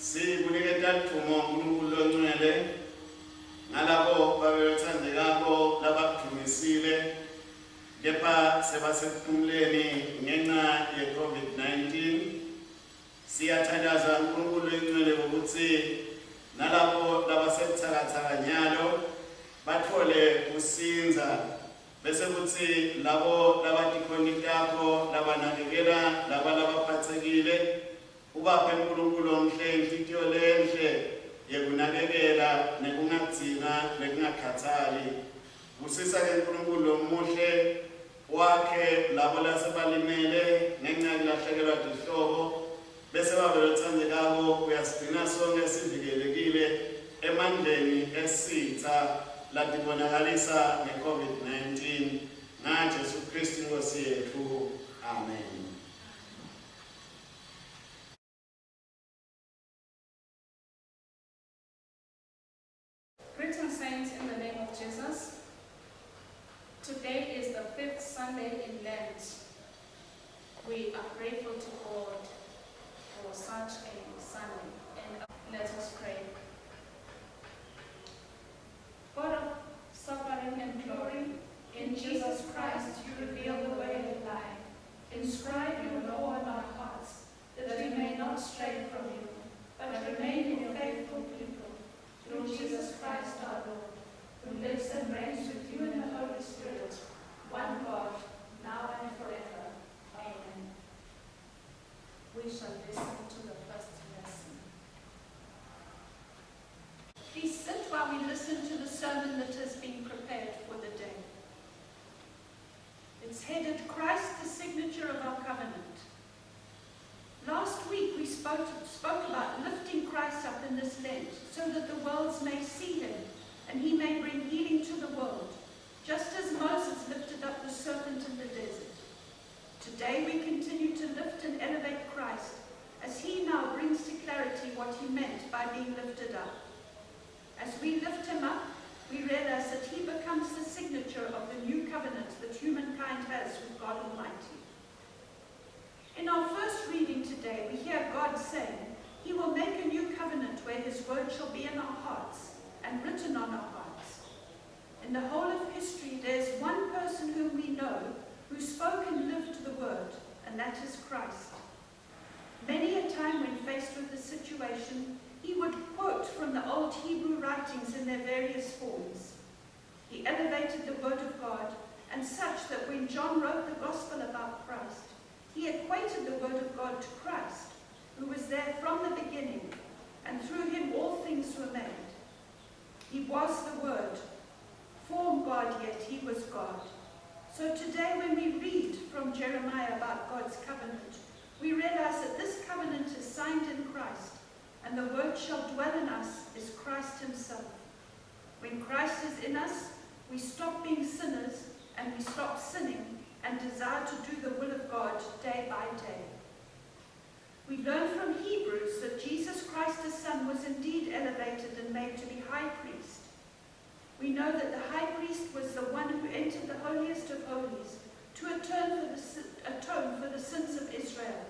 Sikuniketa lithumo uNkulunkulu ongcwele ngalabo babethandekako labakuthumisile kepha sebasekuphumuleni ngenxa ye-COVID-19. Siyathandaza uNkulunkulu ongcwele ukuthi nalabo labasebuthakathaka nyalo bathole usinza, bese kuthi labo labadikonikako labanakekela laba labaphathekile ubaphe uNkulunkulu omhle inhlitiyo lenhle yekunakekela nekungagcina nekungakhathali. Busisa-ke uNkulunkulu omuhle wakhe labo lasebalimele ngenxa yokulahlekelwa dihlobo, bese babelothandekako uyasigcina sonke sivikelekile emandleni esitha latibonakalisa nge-COVID-19. NgaJesu Kristu Nkosi yethu. Amen. Greetings, saints, in the name of Jesus. Today is the 5th Sunday in Lent. We are grateful to God for such a Sunday, and let us pray. God of suffering and glory, in Jesus Christ you reveal the way of life. Inscribe your law in our hearts, that we may not stray from you, but remain in your faithful people. Through Jesus Christ our Lord, who lives and reigns with you in the Holy Spirit, one God, now and forever. Amen. We shall listen to the first lesson. Please sit while we listen to the sermon that has been prepared for the day. It's headed Christ, the signature of our covenant. Last week we spoke about lifting Christ up in this Lent so that the worlds may see him and he may bring healing to the world, just as Moses lifted up the serpent in the desert. Today we continue to lift and elevate Christ as he now brings to clarity what he meant by being lifted up. As we lift him up, we realize that he becomes the signature of the new covenant that humankind has with God Almighty. In our first reading today, we hear God saying, he will make a new covenant where his word shall be in our hearts and written on our hearts. In the whole of history, there is one person whom we know who spoke and lived the word, and that is Christ. Many a time when faced with a situation, he would quote from the old Hebrew writings in their various forms. He elevated the word of God, and such that when John wrote the gospel about Christ, he equated the word of God to Christ, who was there from the beginning, and through him all things were made. He was the Word, form God, yet he was God. So today when we read from Jeremiah about God's covenant, we realize that this covenant is signed in Christ, and the word shall dwell in us is Christ himself. When Christ is in us, we stop being sinners, and we stop sinning, and desire to do the will of God day by day. We learn from Hebrews that Jesus Christ his Son was indeed elevated and made to be high priest. We know that the high priest was the one who entered the holiest of holies to atone for the sins of Israel.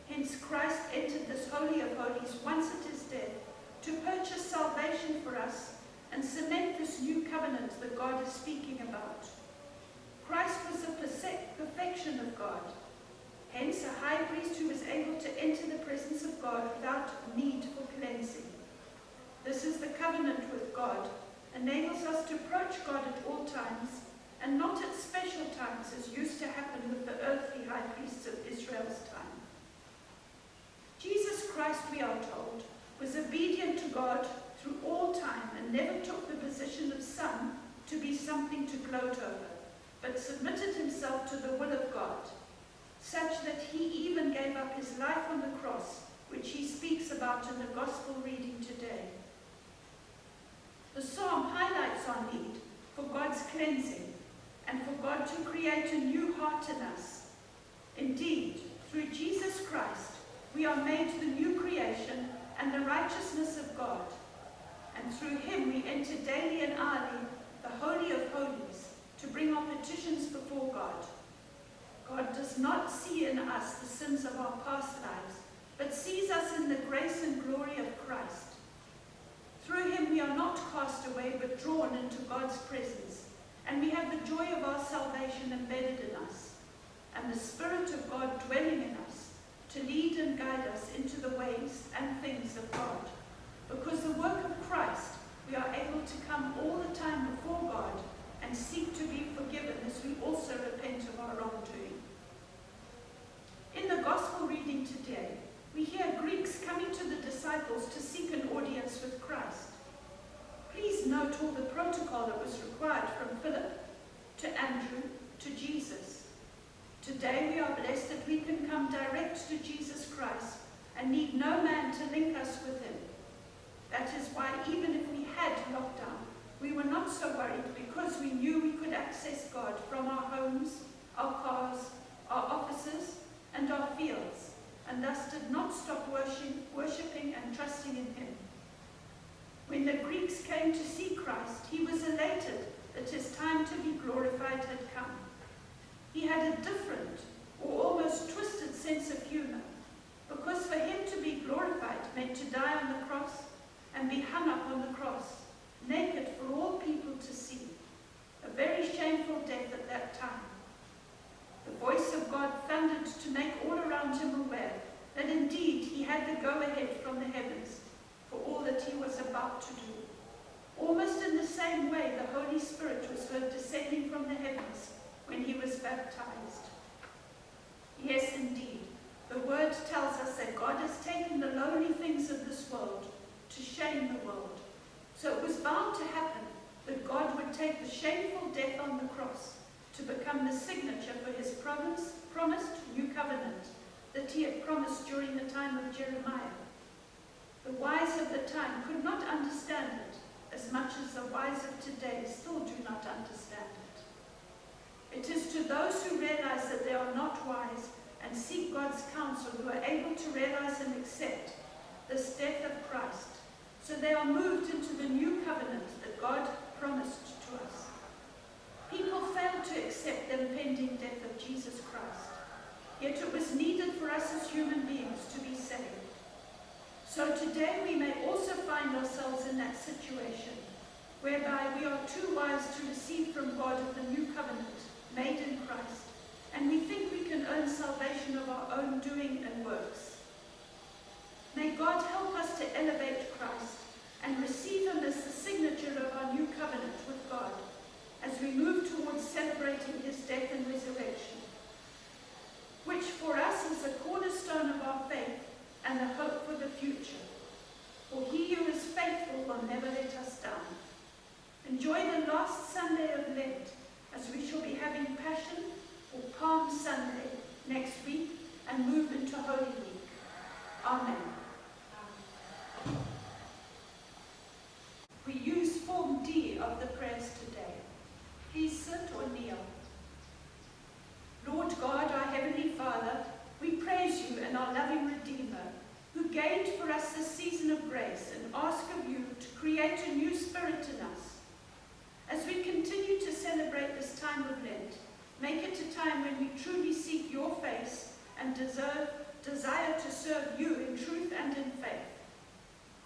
Hence Christ entered this holy of holies once at his death to purchase salvation for us and cement this new covenant that God is speaking about. Christ was the perfection of God, hence a high priest who was able to enter the presence of God without need for cleansing. This is the covenant with God, enables us to approach God at all times, and not at special times as used to happen with the earthly high priests of Israel's time. Jesus Christ, we are told, was obedient to God through all time and never took the position of son to be something to gloat over, but submitted himself to the will of God, such that he even gave up his life on the cross, which he speaks about in the gospel reading today. The psalm highlights our need for God's cleansing and for God to create a new heart in us. Indeed, through Jesus Christ, we are made the new creation and the righteousness of God, and through him we enter daily and hourly the Holy of Holies, to bring our petitions before God. God does not see in us the sins of our past lives, but sees us in the grace and glory of Christ. Through him we are not cast away, but drawn into God's presence, and we have the joy of our salvation embedded in us, and the Spirit of God dwelling in us, to lead and guide us into the ways and things of God. Because the work of Christ, we are able to come all the time before God and seek to be forgiven as we also repent of our wrongdoing. In the Gospel reading today, we hear Greeks coming to the disciples to seek an audience with Christ. Please note all the protocol that was required from Philip to Andrew to Jesus. Today we are blessed that we can come direct to Jesus Christ and need no man to link us with him. That is why even if we had lockdown, we were not so worried, because we knew we could access God from our homes, our cars, our offices, and our fields, and thus did not stop worshipping and trusting in him. When the Greeks came to see Christ, he was elated that his time to be glorified had come. He had a different, or almost twisted sense of humor, because for him to be glorified meant to die on the cross and be hung up on the cross, naked for all people to see. A very shameful death at that time. The voice of God thundered to make all around him aware that indeed he had the go-ahead from the heavens for all that he was about to do. Almost in the same way, the Holy Spirit was heard descending from the heavens when he was baptized. Yes, indeed, the word tells us that God has taken the lowly things of this world to shame the world. So it was bound to happen that God would take the shameful death on the cross to become the signature for his promised new covenant that he had promised during the time of Jeremiah. The wise of the time could not understand it as much as the wise of today still do not understand it. It is to those who realize that they are not wise and seek God's counsel who are able to realize and accept this death of Christ. So they are moved into the new covenant that God promised to us. People failed to accept the impending death of Jesus Christ, yet it was needed for us as human beings to be saved. So today we may also find ourselves in that situation, whereby we are too wise to receive from God of the new covenant made in Christ, and we think we can earn salvation of our own doing and works. May God help us to elevate Christ and receive him as the signature of our new covenant with God as we move towards celebrating his death and resurrection, which for us is the cornerstone of our faith and the hope for the future. For he who is faithful will never let us down. Enjoy the last Sunday of Lent, as we shall be having Passion or Palm Sunday next week and move into Holy Week. Amen. We use Form D of the prayers today. Please sit or kneel. Lord God, our Heavenly Father, we praise you and our loving Redeemer, who gained for us this season of grace, and ask of you to create a new spirit in us. As we continue to celebrate this time of Lent, make it a time when we truly seek your face and desire to serve you in truth and in faith.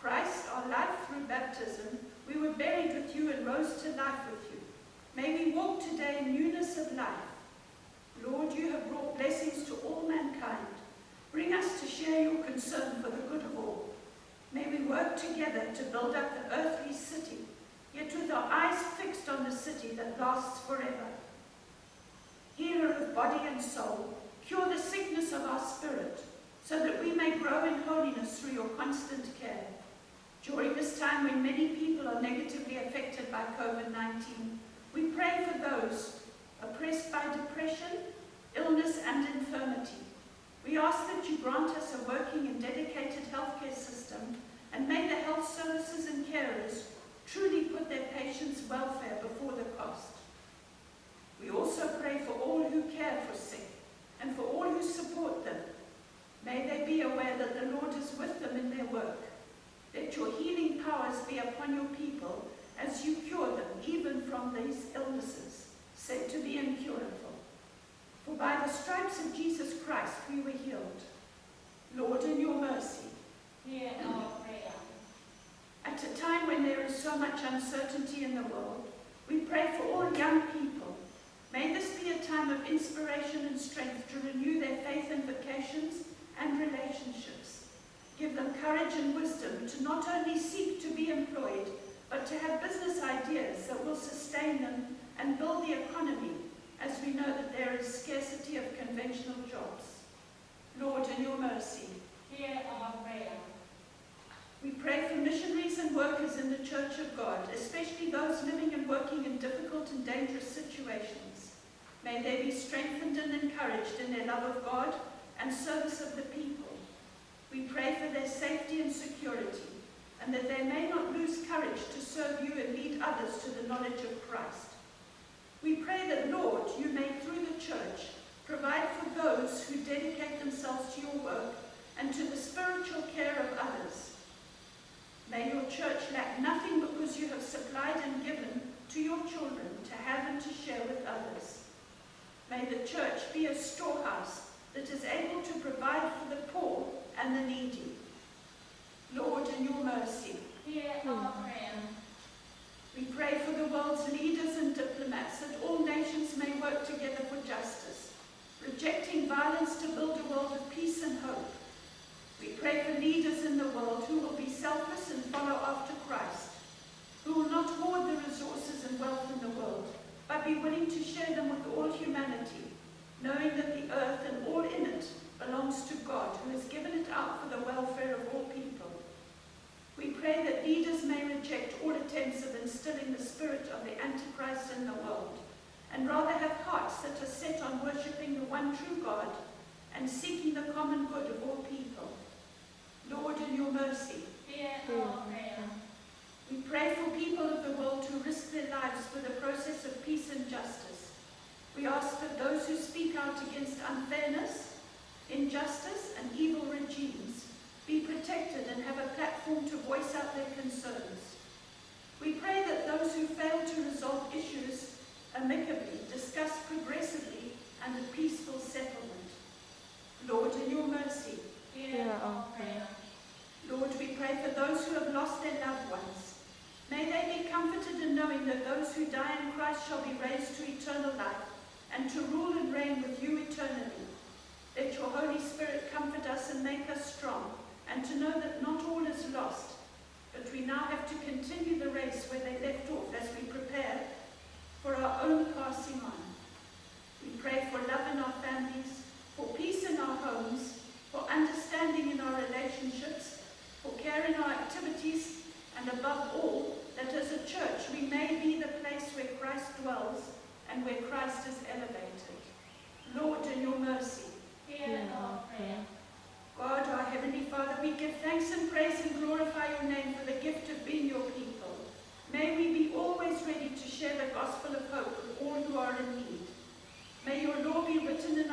Christ, our life through baptism, we were buried with you and rose to life with you. May we walk today in newness of life. Lord, you have brought blessings to all mankind. Bring us to share your concern for the good of all. May we work together to build up the earthly city, yet with our eyes fixed on the city that lasts forever. Healer of body and soul, cure the sickness of our spirit, so that we may grow in holiness through your constant care. During this time when many people are negatively affected by COVID-19, we pray for those oppressed by depression, illness, and infirmity. We ask that you grant us a working and dedicated healthcare system, and may the health services and carers truly put their patients' welfare before the cost. We also pray for all who care for sick and for all who support them. May they be aware that the Lord is with them in their work. Let your healing powers be upon your people as you cure them, even from these illnesses, said to be incurable. For by the stripes of Jesus Christ we were healed. Lord, in your mercy, uncertainty in the world, we pray for all young people. May this be a time of inspiration and strength to renew their faith and vocations and relationships. Give them courage and wisdom to not only seek to be employed, but to have business ideas that will sustain them and build the economy, as we know that there is scarcity of conventional jobs. Lord, in your mercy, hear our prayer. we pray for missionaries and workers in the Church of God, especially those living and working in difficult and dangerous situations. May they be strengthened and encouraged in their love of God and service of the people. We pray for their safety and security, and that they may not lose courage to serve you and lead others to the knowledge of Christ. We pray that, Lord, you may, through the Church, provide for those who dedicate themselves to your work and to the spiritual care of others. May your Church lack nothing because you have supplied and given to your children to have and to share with others. May the Church be a storehouse that is able to provide for the poor and the needy. Lord, in your mercy, Hear our prayer. we pray for the world's leaders and diplomats, that all nations may work together for justice, rejecting violence to build a world of peace and hope. We pray for leaders in the world who will be selfless and follow after Christ, who will not hoard the resources and wealth in the world, but be willing to share them with all humanity, knowing that the earth and all in it belongs to God, who has given it out for the welfare of all people. We pray that leaders may reject all attempts of instilling the spirit of the Antichrist in the world, and rather have hearts that are set on worshipping the one true God and seeking the common good of all people. Lord, in your mercy, Hear our prayer. we pray for people of the world who risk their lives for the process of peace and justice. We ask that those who speak out against unfairness, injustice, and evil regimes be protected and have a platform to voice out their concerns. We pray that those who fail to resolve issues amicably discuss progressively and a peaceful settlement. Lord, in your mercy, Hear our prayer. Lord, we pray for those who have lost their loved ones. May they be comforted in knowing that those who die in Christ shall be raised to eternal life and to rule and reign with you eternally. Let your Holy Spirit comfort us and make us strong, and to know that not all is lost, but we now have to continue the race where they left off as we prepare for our own passing on. We pray for love in our families, for peace in our homes, for understanding in our relationships, for care in our activities, and above all, that as a church we may be the place where Christ dwells and where Christ is elevated. Lord, in your mercy, Hear our prayer. God, our Heavenly Father, we give thanks and praise and glorify your name for the gift of being your people. May we be always ready to share the gospel of hope with all who are in need. May your law be written in